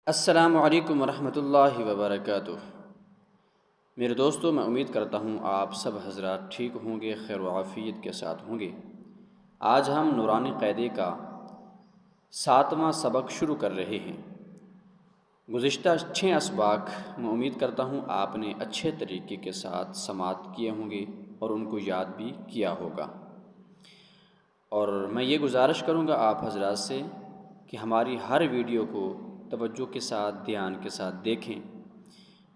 السلام علیکم ورحمۃ اللہ وبرکاتہ۔ میرے دوستو، میں امید کرتا ہوں آپ سب حضرات ٹھیک ہوں گے، خیر و عافیت کے ساتھ ہوں گے۔ آج ہم نورانی قاعدے کا 7واں سبق شروع کر رہے ہیں۔ گزشتہ 6 اسباق میں امید کرتا ہوں آپ نے اچھے طریقے کے ساتھ سماعت کیے ہوں گے اور ان کو یاد بھی کیا ہوگا۔ اور میں یہ گزارش کروں گا آپ حضرات سے کہ ہماری ہر ویڈیو کو توجہ کے ساتھ، دھیان کے ساتھ دیکھیں،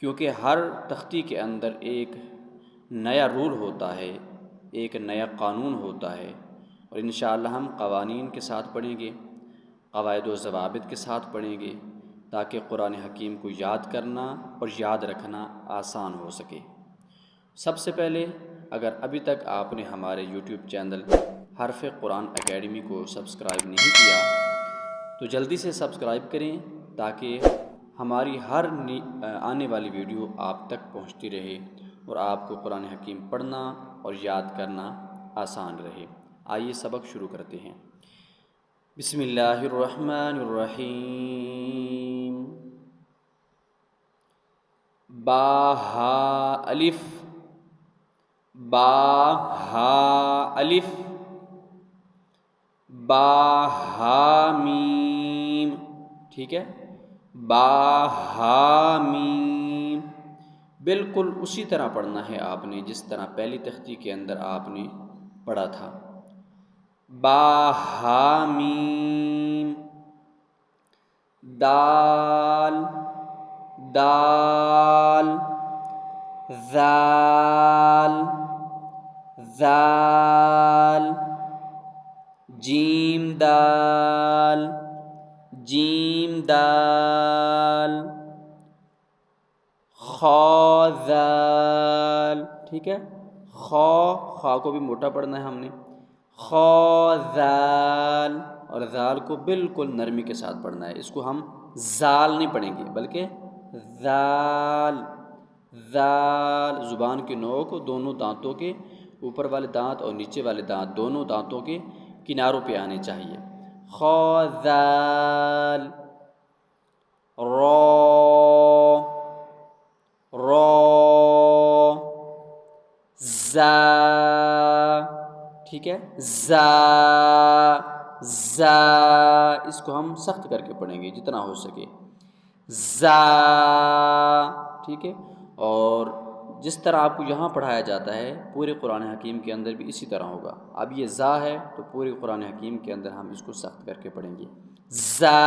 کیونکہ ہر تختی کے اندر ایک نیا رول ہوتا ہے، ایک نیا قانون ہوتا ہے، اور انشاءاللہ ہم قوانین کے ساتھ پڑھیں گے، قواعد و ضوابط کے ساتھ پڑھیں گے، تاکہ قرآن حکیم کو یاد کرنا اور یاد رکھنا آسان ہو سکے۔ سب سے پہلے، اگر ابھی تک آپ نے ہمارے یوٹیوب چینل حرف قرآن اکیڈمی کو سبسکرائب نہیں کیا تو جلدی سے سبسکرائب کریں، تاکہ ہماری ہر آنے والی ویڈیو آپ تک پہنچتی رہے اور آپ کو قرآن حکیم پڑھنا اور یاد کرنا آسان رہے۔ آئیے سبق شروع کرتے ہیں۔ بسم اللہ الرحمن الرحیم۔ با ہا الف، با ہا الف، با ہا میم، ٹھیک ہے، با ہا میم۔ بالکل اسی طرح پڑھنا ہے آپ نے جس طرح پہلی تختی کے اندر آپ نے پڑھا تھا۔ با ہا میم، دال، دال، ذال، ذال، جیم دال، جیم دال، خا ذال، ٹھیک ہے، خا کو بھی موٹا پڑھنا ہے ہم نے، خا ذال، اور ذال کو بالکل نرمی کے ساتھ پڑھنا ہے۔ اس کو ہم زال نہیں پڑھیں گے بلکہ ذال، ذال۔ زبان کے نوک دونوں دانتوں کے اوپر والے دانت اور نیچے والے دانت دونوں دانتوں کے کناروں پہ آنے چاہیے۔ خا ذال، را، را، زا، ٹھیک ہے، زا، زا۔ اس کو ہم سخت کر کے پڑھیں گے جتنا ہو سکے، زا، ٹھیک ہے۔ اور جس طرح آپ کو یہاں پڑھایا جاتا ہے پورے قرآن حکیم کے اندر بھی اسی طرح ہوگا۔ اب یہ زا ہے تو پورے قرآن حکیم کے اندر ہم اس کو سخت کر کے پڑھیں گے، زا،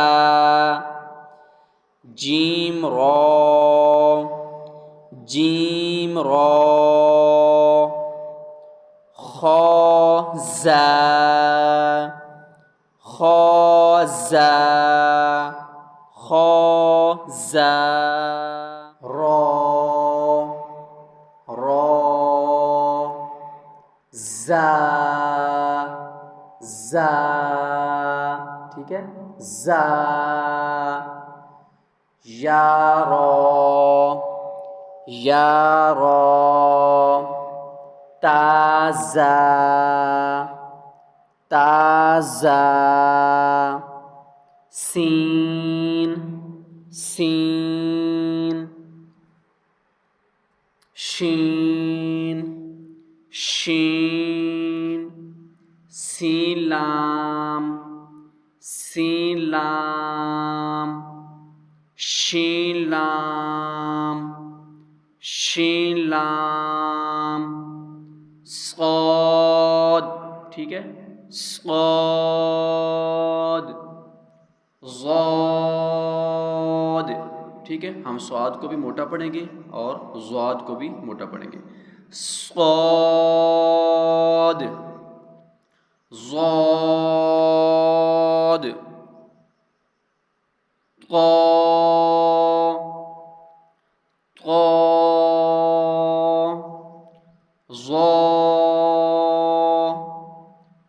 جیم را، جیم را، خا زا، خا زا، خا زا، را، را، زا، زا، ٹھیک ہے، زا، یا را، یا را، تازا، تازا، سین، سین، شین، شین، سین لام، سین لام، شین لام، شین لام، صاد، ٹھیک ہے، صاد، ضاد، ٹھیک ہے، ہم صاد کو بھی موٹا پڑھیں گے اور ضاد کو بھی موٹا پڑھیں گے، صاد، ضاد، طا، طا، ظا،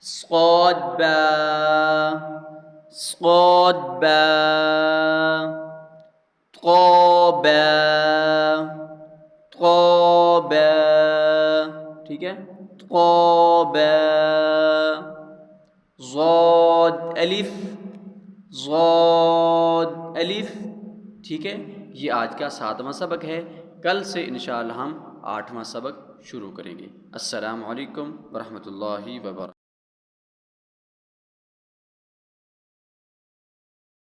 صاد با، صاد با، طا با، طا با، ٹھیک ہے، طا با، ضاد الف، ضاد الف، ٹھیک ہے، یہ آج کا 7واں سبق ہے، کل سے انشاءاللہ ہم 8واں سبق شروع کریں گے۔ السلام علیکم ورحمۃ اللہ وبرکاتہ۔